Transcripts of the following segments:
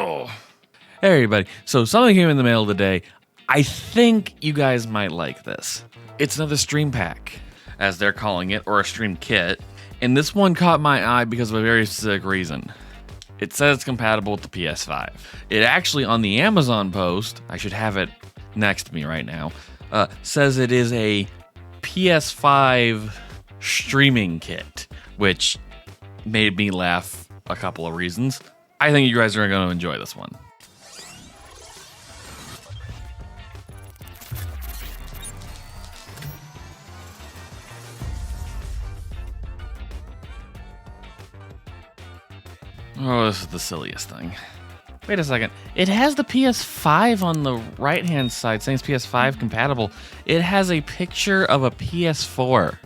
Oh. Hey everybody, so something came in the mail today. I think you guys might like this. It's another stream pack, as they're calling it, or a stream kit. And this one caught my eye because of a very specific reason. It says it's compatible with the PS5. It actually, on the Amazon post, I should have it next to me right now, says it is a PS5 streaming kit, which made me laugh a couple of reasons. I think you guys are going to enjoy this one. Oh, this is the silliest thing. Wait a second. It has the PS5 on the right-hand side, saying it's PS5 compatible. It has a picture of a PS4.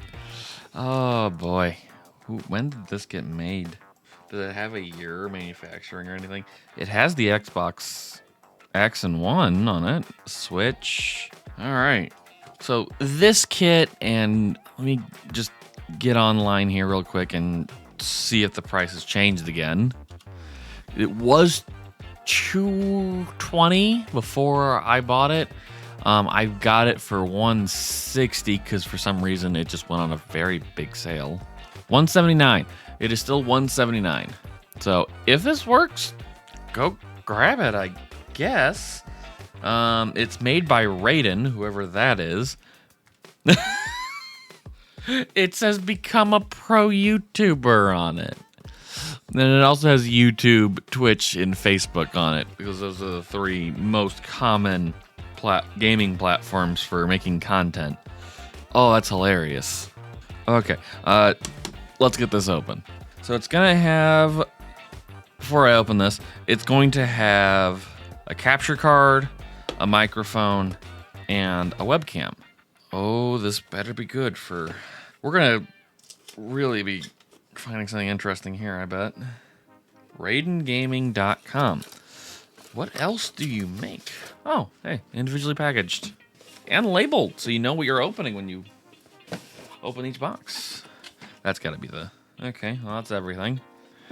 Oh, boy. When did this get made? Does it have a year manufacturing or anything? It has the Xbox X and One on it. Switch. All right. So this kit, and let me just get online here real quick and see if the price has changed again. It was $220 before I bought it. I got it for $160 because for some reason it just went on a very big sale. $179. It is still $179. So if this works, go grab it, I guess. It's made by Raiden, whoever that is. It says become a pro YouTuber on it. Then it also has YouTube, Twitch, and Facebook on it, because those are the three most common gaming platforms for making content. Oh, that's hilarious. Okay, let's get this open. So it's gonna have, before I open this, it's going to have a capture card, a microphone, and a webcam. Oh, this better be good for... We're gonna really be finding something interesting here, I bet. RaidenGaming.com. What else do you make? Oh, hey, individually packaged. And labeled, so you know what you're opening when you open each box. That's gotta be the... Okay, well, that's everything.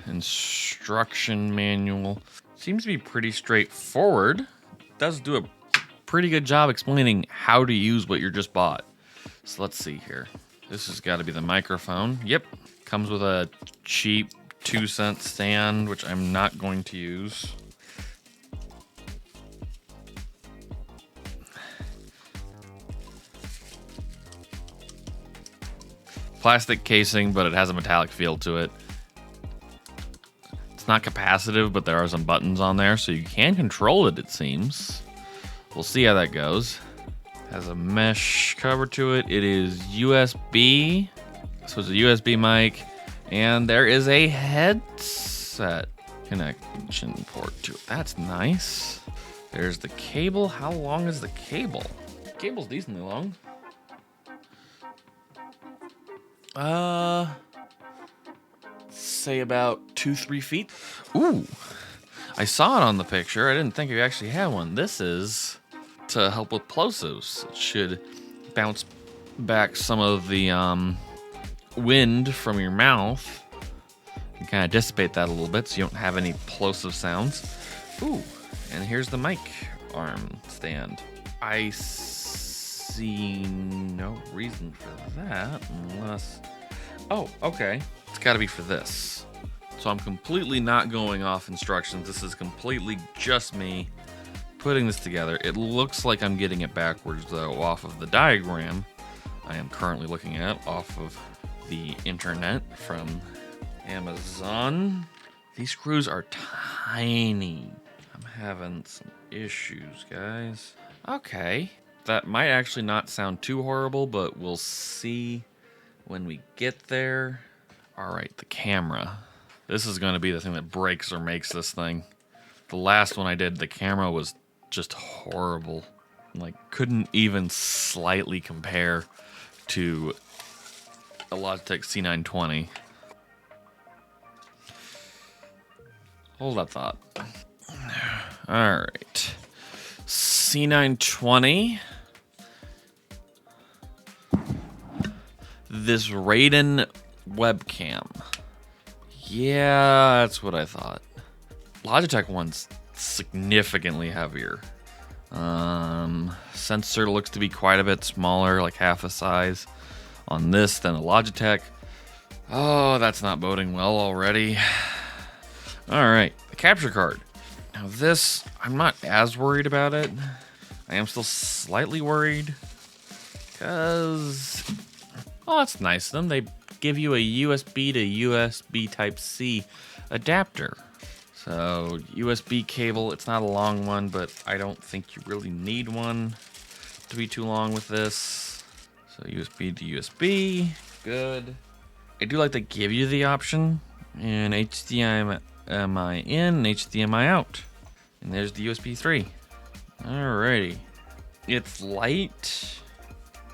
Instruction manual. Seems to be pretty straightforward. Does do a pretty good job explaining how to use what you just bought. So let's see here. This has got to be the microphone. Yep. Comes with a cheap 2-cent stand, which I'm not going to use. Plastic casing, but it has a metallic feel to it. It's not capacitive, but there are some buttons on there, so you can control it, it seems. We'll see how that goes. Has a mesh cover to it. It is USB, so it's a USB mic, and there is a headset connection port to it. That's nice. There's the cable. How long is the cable? The cable's decently long. Say about 2-3 feet. Ooh, I saw it on the picture. I didn't think you actually had one. This is to help with plosives. It should bounce back some of the wind from your mouth and kind of dissipate that a little bit so you don't have any plosive sounds. Ooh, and here's the mic arm stand. I see no reason for that unless... Oh, okay. It's got to be for this. So I'm completely not going off instructions. This is completely just me putting this together. It looks like I'm getting it backwards though off of the diagram I am currently looking at off of the internet from Amazon. These screws are tiny. I'm having some issues, guys. Okay, that might actually not sound too horrible, but we'll see when we get there. All right, the camera. This is going to be the thing that breaks or makes this thing. The last one I did, the camera was just horrible. Like, couldn't even slightly compare to a Logitech C920. Hold that thought. All right. C920. This Raiden webcam. Yeah, that's what I thought. Logitech ones significantly heavier. Sensor looks to be quite a bit smaller, like half the size on this than a Logitech. Oh, that's not boding well already. All right, the capture card. Now this, I'm not as worried about it. I am still slightly worried because, oh, that's nice of them. They give you a USB to USB Type-C adapter. So USB cable, it's not a long one, but I don't think you really need one to be too long with this. So USB to USB, good. I do like to give you the option, and HDMI in, and HDMI out. And there's the USB 3. Alrighty. It's light.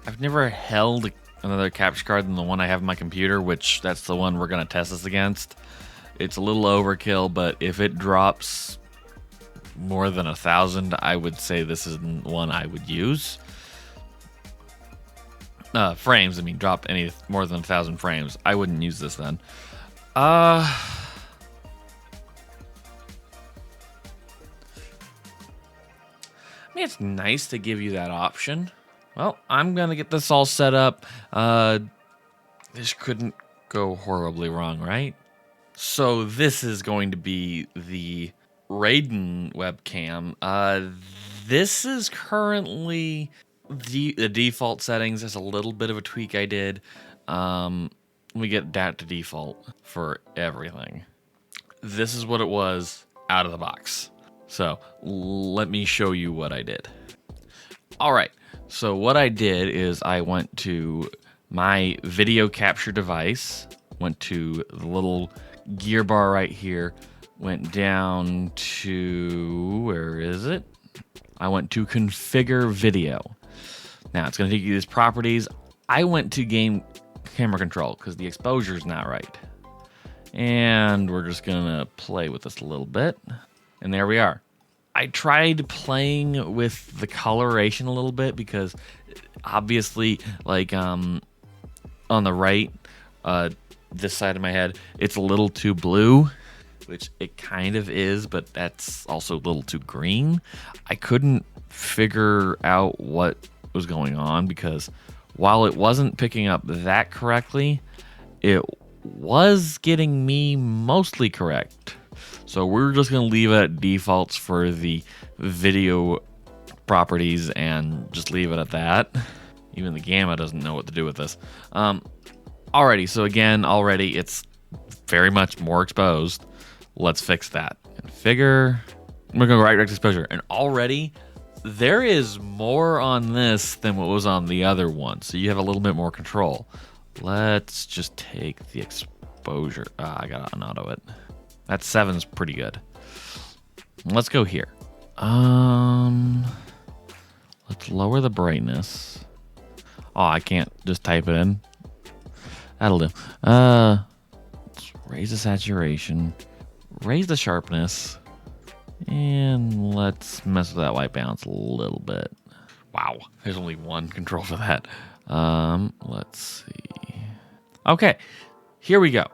I've never held another capture card than the one I have in my computer, which that's the one we're gonna test this against. It's a little overkill, but if it drops more than 1,000, I would say this is one I would use. Frames, I mean, drop any more than 1,000 frames, I wouldn't use this then. I mean, it's nice to give you that option. Well, I'm gonna get this all set up. This couldn't go horribly wrong, right? So this is going to be the Raiden webcam. This is currently the default settings. There's a little bit of a tweak I did. We get that to default for everything. This is what it was out of the box. So let me show you what I did. All right. So what I did is I went to my video capture device, went to the little gear bar right here, went down to, where is it? I went to configure video. Now it's going to take you these properties. I went to game camera control because the exposure is not right. And we're just going to play with this a little bit. And there we are. I tried playing with the coloration a little bit because obviously, like on the right, this side of my head, it's a little too blue, which it kind of is, but that's also a little too green. I couldn't figure out what was going on because while it wasn't picking up that correctly, it was getting me mostly correct. So we're just going to leave it at defaults for the video properties and just leave it at that. Even the Gamma doesn't know what to do with this. Alrighty, so again, already it's very much more exposed. Let's fix that. Configure. We're going to go right to exposure. And already there is more on this than what was on the other one. So you have a little bit more control. Let's just take the exposure. I got to unauto it. That 7's pretty good. Let's go here. Let's lower the brightness. Oh, I can't just type it in. That'll do. Let's raise the saturation, raise the sharpness, and let's mess with that white balance a little bit. Wow, there's only one control for that. Let's see. Okay, here we go.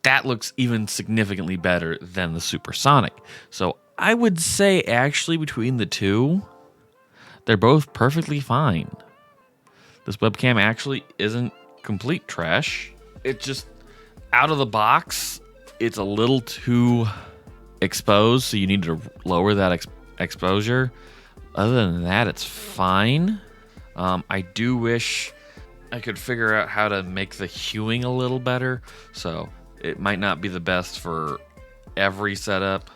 That looks even significantly better than the Supersonic. So I would say actually between the two, they're both perfectly fine. This webcam actually isn't complete trash. It just, out of the box, it's a little too exposed, so you need to lower that exposure. Other than that, it's fine. I do wish I could figure out how to make the hewing a little better, so it might not be the best for every setup.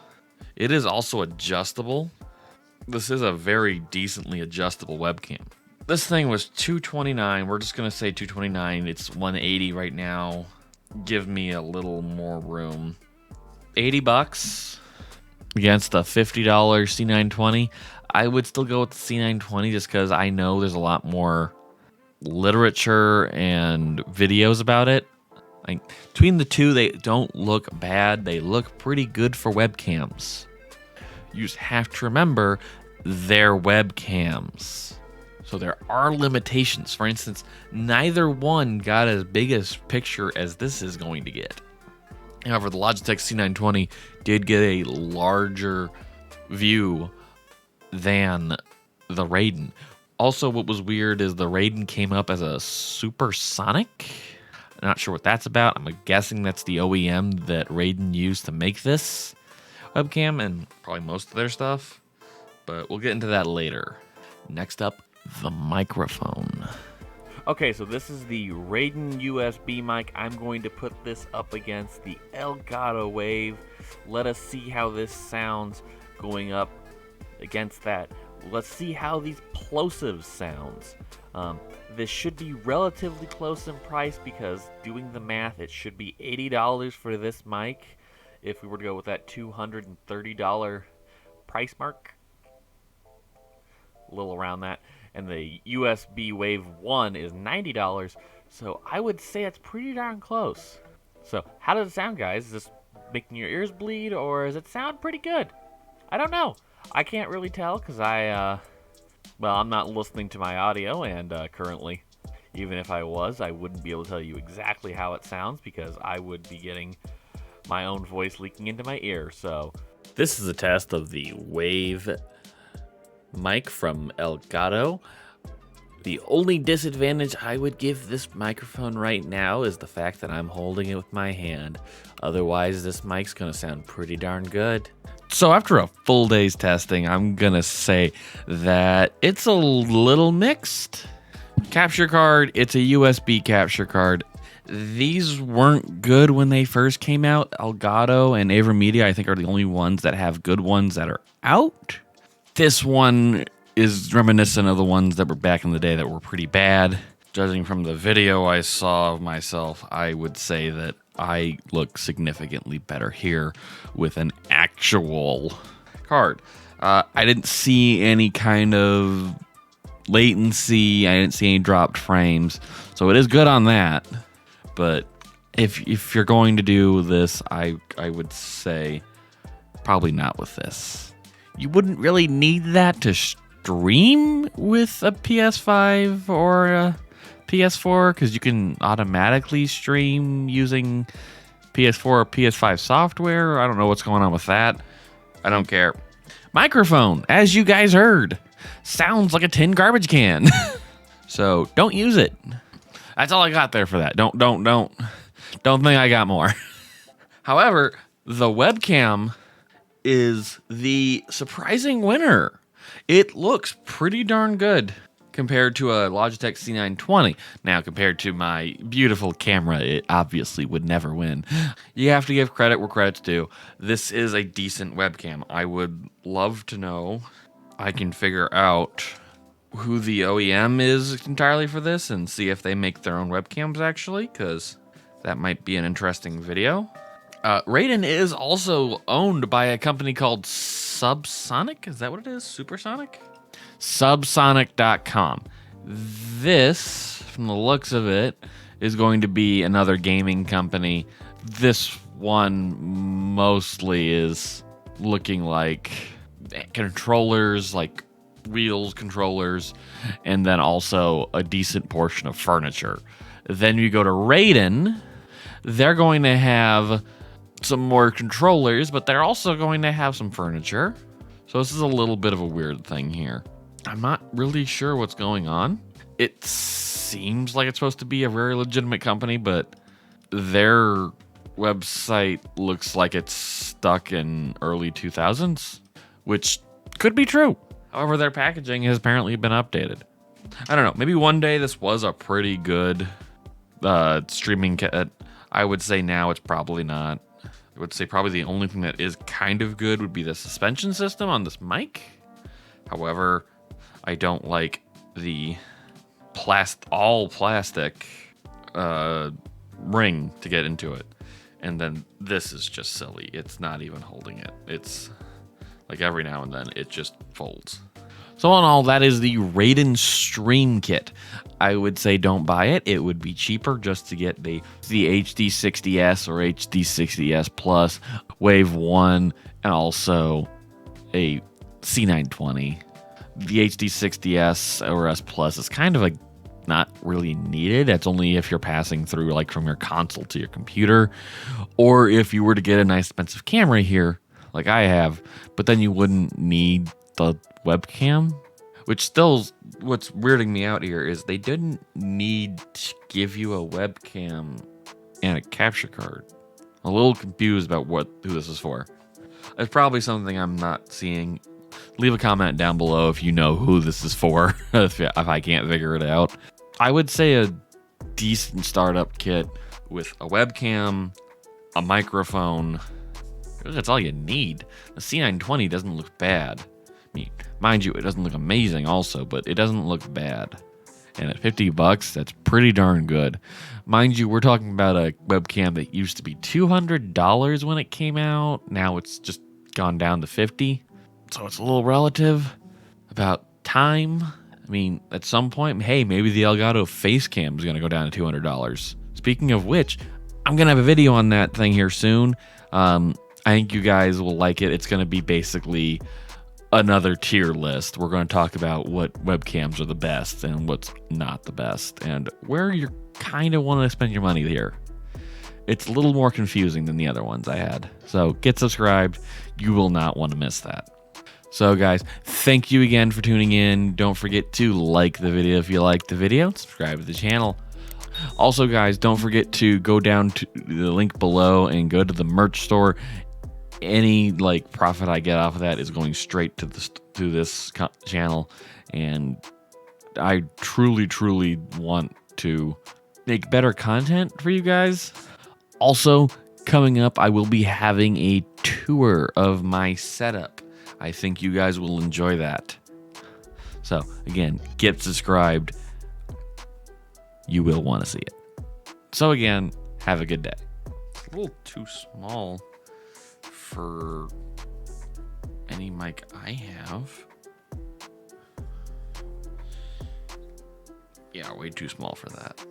It is also adjustable. This is a very decently adjustable webcam. This thing was $229. We're just gonna say $229. It's $180 right now. Give me a little more room. $80 against a $50 C920. I would still go with the C920 just because I know there's a lot more literature and videos about it. Like, between the two, they don't look bad. They look pretty good for webcams. You just have to remember they're webcams. So there are limitations. For instance, neither one got as big a picture as this is going to get. However, the Logitech C920 did get a larger view than the Raiden. Also, what was weird is the Raiden came up as a supersonic. I'm not sure what that's about. I'm guessing that's the OEM that Raiden used to make this webcam and probably most of their stuff. But we'll get into that later. Next up, the microphone. Okay, so this is the Raiden USB mic. I'm going to put this up against the Elgato Wave. Let us see how this sounds going up against that. Let's see how these plosives sounds. This should be relatively close in price because doing the math, it should be $80 for this mic if we were to go with that $230 price mark. A little around that. And the USB Wave 1 is $90, so I would say it's pretty darn close. So how does it sound, guys? Is this making your ears bleed, or does it sound pretty good? I don't know. I can't really tell because I'm not listening to my audio, and currently, even if I was, I wouldn't be able to tell you exactly how it sounds because I would be getting my own voice leaking into my ear. So this is a test of the Wave mic from Elgato. The only disadvantage I would give this microphone right now is the fact that I'm holding it with my hand. Otherwise, this mic's gonna sound pretty darn good. So after a full day's testing, I'm gonna say that it's a little mixed. Capture card, it's a USB capture card. These weren't good when they first came out. Elgato and AverMedia, I think, are the only ones that have good ones that are out. This one is reminiscent of the ones that were back in the day that were pretty bad. Judging from the video I saw of myself, I would say that I look significantly better here with an actual card. I didn't see any kind of latency. I didn't see any dropped frames. So it is good on that. But if you're going to do this, I would say probably not with this. You wouldn't really need that to stream with a PS5 or a PS4 because you can automatically stream using PS4 or PS5 software. I don't know what's going on with that. I don't care. Microphone, as you guys heard, sounds like a tin garbage can. So don't use it. That's all I got there for that. Don't think I got more. However, the webcam is the surprising winner. It looks pretty darn good compared to a Logitech C920. Now, compared to my beautiful camera, it obviously would never win. You have to give credit where credit's due. This is a decent webcam. I would love to know. I can figure out who the OEM is entirely for this and see if they make their own webcams actually, because that might be an interesting video. Raiden is also owned by a company called Subsonic. Is that what it is? Supersonic? Subsonic.com. This, from the looks of it, is going to be another gaming company. This one mostly is looking like controllers, like wheels controllers, and then also a decent portion of furniture. Then you go to Raiden. They're going to have some more controllers, but they're also going to have some furniture. So this is a little bit of a weird thing here. I'm not really sure what's going on. It seems like it's supposed to be a very legitimate company, but their website looks like it's stuck in early 2000s, which could be true. However, their packaging has apparently been updated. I don't know. Maybe one day this was a pretty good streaming kit. I would say now it's probably not. I would say probably the only thing that is kind of good would be the suspension system on this mic. However, I don't like the all plastic ring to get into it. And then this is just silly. It's not even holding it. It's like every now and then it just folds. So all in all, that is the Raiden Stream Kit. I would say don't buy it. It would be cheaper just to get the HD60S or HD60S Plus, Wave 1, and also a C920. The HD60S or S Plus is kind of like not really needed. That's only if you're passing through like from your console to your computer, or if you were to get a nice expensive camera here, like I have, but then you wouldn't need the webcam. Which still, what's weirding me out here is they didn't need to give you a webcam and a capture card. I'm a little confused about who this is for. It's probably something I'm not seeing. Leave a comment down below if you know who this is for, if I can't figure it out. I would say a decent startup kit with a webcam, a microphone. That's all you need. The C920 doesn't look bad. I mean, mind you, it doesn't look amazing also, but it doesn't look bad. And at $50, that's pretty darn good. Mind you, we're talking about a webcam that used to be $200 when it came out. Now it's just gone down to $50. So it's a little relative. About time. I mean, at some point, hey, maybe the Elgato Facecam is going to go down to $200. Speaking of which, I'm going to have a video on that thing here soon. I think you guys will like it. It's going to be basically another tier list. We're going to talk about what webcams are the best and what's not the best and where you kind of want to spend your money here. It's a little more confusing than the other ones I had. So get subscribed. You will not want to miss that. So guys, thank you again for tuning in. Don't forget to like the video if you liked the video. Subscribe to the channel. Also guys, don't forget to go down to the link below and go to the merch store. Any profit I get off of that is going straight to this channel, and I truly want to make better content for you guys. Also, coming up, I will be having a tour of my setup. I think you guys will enjoy that. So again, get subscribed. You will want to see it. So again, have a good day. It's a little too small for any mic I have. Yeah, way too small for that.